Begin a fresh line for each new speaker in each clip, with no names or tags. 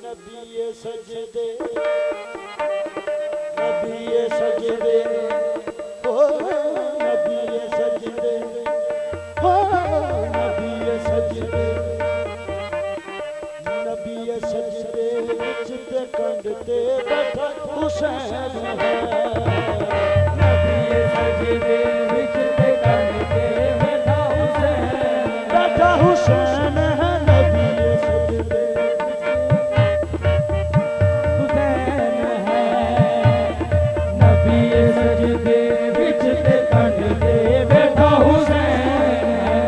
नबी सजदे नबी सजदे ओ नबी सजदे ओ नबी सजदे नबी सजदे विच ते कंड ते बैठा हुसैन है
नबी सजदे विच ते कंड ते बैठा
हुसैन है नबी सजदे
सजदे विच ते कंड ते बैठा हुसैन है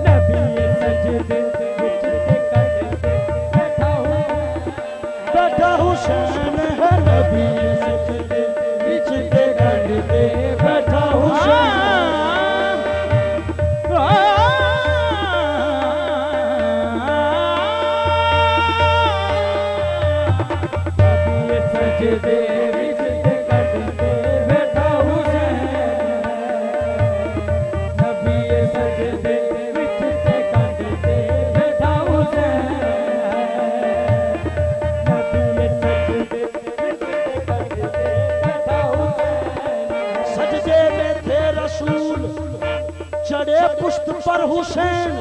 नबी सजदे विच ते कंड ते बैठा
हुसैन है नबी सजदे विच ते कंड ते बैठा हुसैन
नबी सजदे विच ते कंड ते बैठा हुसैन नबी सजदे विच ते कंड ते बैठा हुसैन नबी सजदे विच ते कंड ते बैठा हुसैन
सजदे में थे रसूल चढ़े पुष्ट पर हुसैन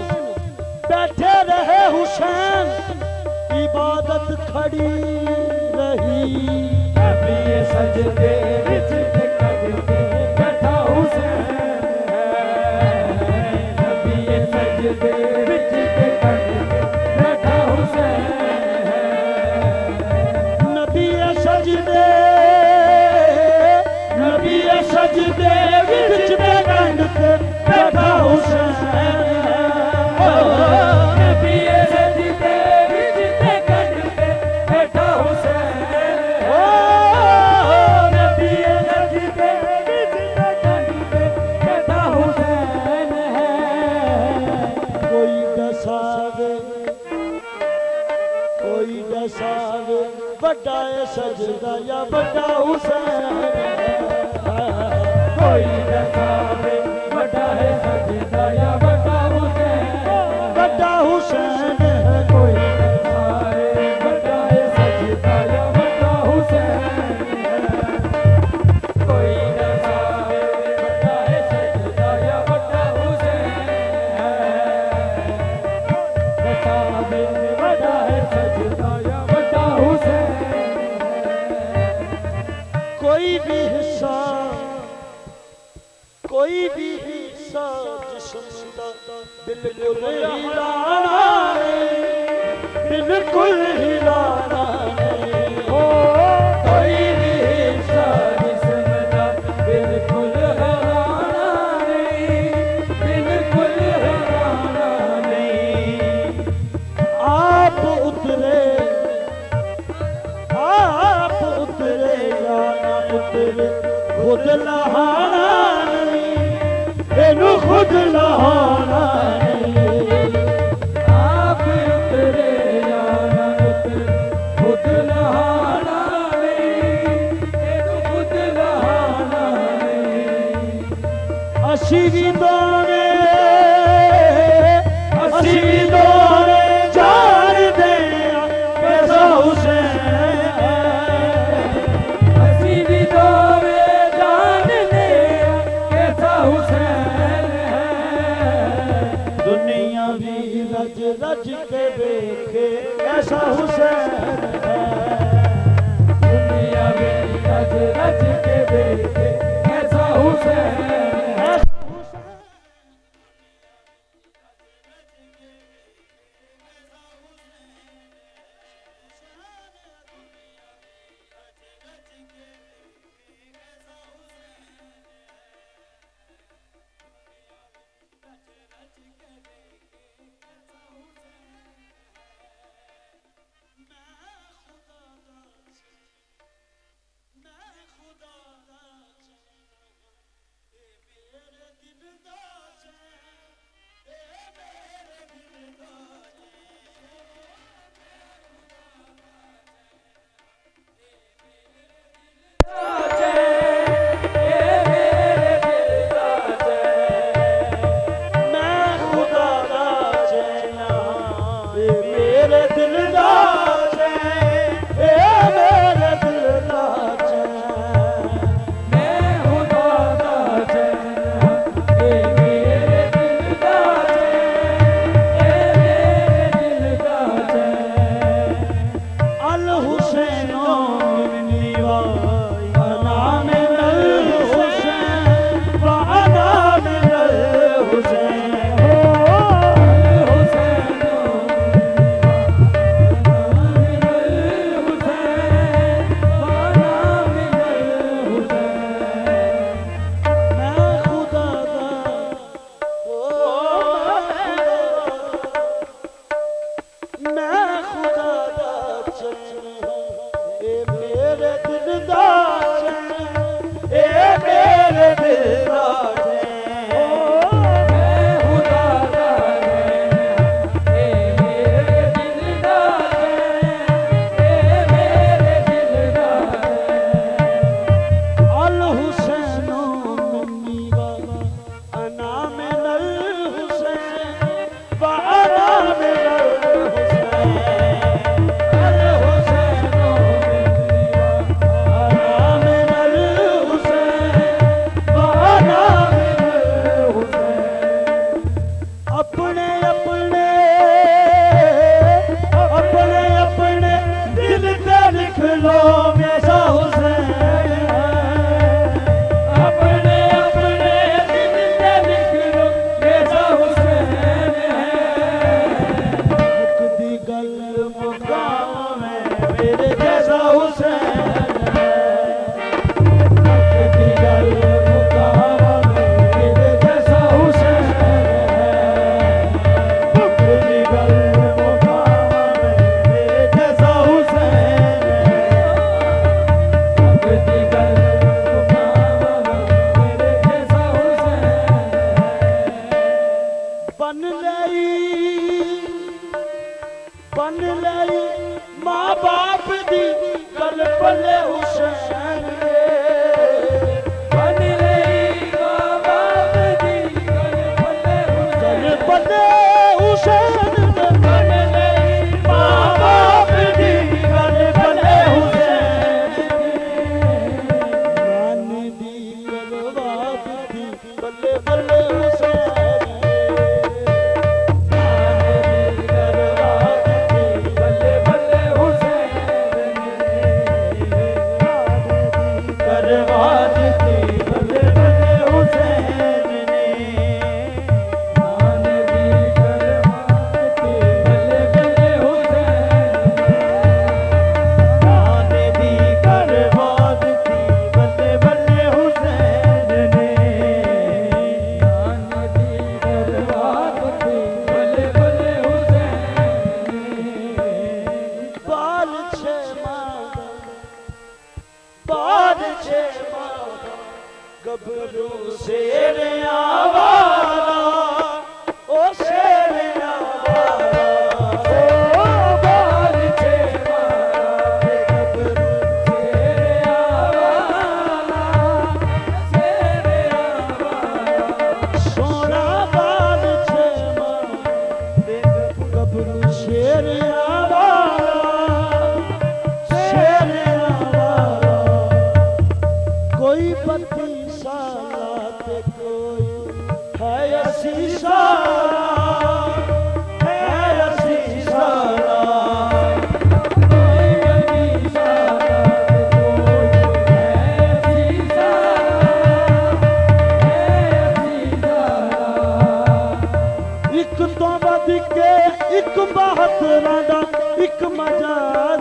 बैठे रहे हुसैन इबादत खड़ी रही
नबी सजदे विच ते कंड ते बैठा हुसैन नबी सजदे विच ते कंड ते बैठा हुसैन
नबी सजदे विच ते कंड ते बैठा हुसैन
नबी सजदे विच ते कंड ते बैठा हुसैन नबी सजदे विच ते कंड ते बैठा हुसैन
कोई दसावे बड़ा है सजदा या बड़ा हुसैन
कोई दसावे बड़ा है सजदा या बड़ा हुसैन
बड़ा हुसैन है
कोई दसावे बड़ा है सजदा या बड़ा हुसैन कोई दसावे बड़ा है सजदा या बड़ा हुसैन दसावे बड़ा है सजदा या बड़ा हुसैन
कोई भी हिस्सा जिस्म दा बिल्कुल हिलाना नहीं बिल्कुल हिलाना नहीं
ओ कोई भी हिस्सा जिस्म दा बिल्कुल हिलाना नहीं बिल्कुल हिलाना नहीं
आप उतरे या ना उतरे खुद लहाना नहीं खुद लहाना नहीं
आप उतरे या ना उतरे खुद लहाना नहीं खुद लहाना नहीं
असी भी दोने जान दे कैसा हुसैन
असी भी दोवे जान दे कैसा हुसैन
दुनिया भी रज रज के देखे ऐसा हुसैन
दुनिया में रज रज के देखे कैसा हुसैन
मेरे दिल दा ਮੈਂ ਖੁਦਾ ਦਾ ਚੈਨ ਹਾਂ ਇਹ ਮੇਰੇ ਦਿਲ ਦਾ ਚੈਨ ਇਹ ਮੇਰੇ ਦਿਲ ਦਾ ਚੈਨ
ਮੈਂ ਖੁਦਾ ਦਾ ਰਹਿਣਾ ਇਹ ਮੇਰੇ ਦਿਲ ਦਾ ਚੈਨ ਇਹ ਮੇਰੇ ਦਿਲ ਦਾ
ਅਲ ਹੁਸੈਨੋ ਮੰਨੀ ਵਾ ਅਨਾ ਮਿਨਲ ਹੁਸੈਨ ਵਾ ਅਨਾ ਮਿਨਲ ਹੁਸੈਨ
ਅਲ ਹੁਸੈਨੋ
ਅਨਾ ਮਿਨਲ ਹੁਸੈਨ ਵਾ ਅਨਾ ਮਿਨਲ ਹੁਸੈਨ ਆਪਣੇ ਆਪਣੇ ਆਪਣੇ ਆਪਣੇ ਦਿਲ ਤੇ ਲਿਖ ਲੋ ਮੇਰਾ ਹੁਸੈਨ
ਆਪਣੇ ਆਪਣੇ ਦਿਲ ਤੇ ਲਿਖ ਲੋ ਮੇਰਾ ਹੁਸੈਨ
ਮੁੱਕਦੀ ਗੱਲ ਮੁਕਾਵੇਂ ਮੇਰੇ ਜੈਸਾ ਹੁਸੈਨ ਮੁੱਕਦੀ ਗੱਲ ਮੁਕਾਵੇਂ ਮੇਰੇ ਜੈਸਾ ਹੁਸੈਨ ਮੁੱਕਦੀ ਗੱਲ ਮੁਕਾਵੇਂ ਮੇਰੇ ਜੈਸਾ ਹੁਸੈਨ
ਮੁੱਕਦੀ ਗੱਲ ਮੁਕਾਵਾਂ ਮੇਰੇ ਜੈਸਾ ਹੁਸੈਨ
ਬਨ ਲਈ ਮਾਂ ਬਾਪ ਦੀ ਗੱਲ ਪੱਲੇ ਹੁਸੈਨ
ਬਨ ਲਈ ਮਾਂ ਬਾਪ ਦੀ ਗੱਲ ਪੱਲੇ
ਗੱਲ
ਹੁਸੈਨ
ਪੱਲੇ ਹੁਸੈਨ ਬਨ ਲਈ ਮਾਂ ਬਾਪ ਦੀ ਗੱਲ ਪੱਲੇ ਹੁਸੈਨ ਨਾਨੀ ਦੀ ਗਲਵਾਬ ਦੀ ਬੱਲੇ ਬੱਲੇ ਹੁਸੈਨ
ਬੱਲੇ ਬੱਲੇ ਹੁਸੈਨ
ਕਰਵਾ ਦਿੱਤੀ ਬੱਲੇ ਬੱਲੇ ਹੁਸੈਨ ਨੇ
ਮਾਨ ਦੀ ਕਰਵਾ ਦਿੱਤੀ ਬੱਲੇ ਬੱਲੇ ਹੁਸੈਨ
ਨਾਨੇ ਦੀ ਕਰਵਾ ਦਿੱਤੀ ਬੱਲੇ ਬੱਲੇ ਹੁਸੈਨ ਨੇ
ਮਾਨ ਦੀ ਕਰਵਾ ਦਿੱਤੀ ਬੱਲੇ ਬੱਲੇ ਹੁਸੈਨ
ਬਾਲ ਛੇ ਮਾਦਾ ਬਾਲ ਛੇ ਮਾਦਾ ਗੱਭਰੂ ਸ਼ੇਰਿਆਂ ਵਾਲਾ ਉਹ ਸ਼ੇਰਿਆਂ ਵਾਲਾ
ਓ ਬਾਲ ਛੇ ਮਾਰਾ
ਗੱਭਰੂ
ਤੇਰਿਆ ਵਾਲਾ ਤੇਰਿਆ ਵਾਲਾ
ਸੋਹਣਾ ਬਾਲ ਛੇ ਮਾਦਾ ਗੱਭਰੂ ਸ਼ੇਰਿਆਂ ਵਾਲਾ ਸ਼ੇਰਿਆਂ ਵਾਲਾ ਕੋਈ 32 ਸਾਲਾਂ ਤੇ ਕੋਈ ਹੈ 80 ਸਾਲਾਂ ਹੈ 80 ਸਾਲਾਂ
ਕੋਈ ਬੰਦੀ ਸਾਰਾ ਕੋਈ ਹੈ ਸੀਸਾ ਹੈ ਸੀਸਾ
ਇੱਕ ਤੋਂ ਵੱਧ ਕੇ ਇੱਕ 72 ਦਾ ਇੱਕ ਮਜਾ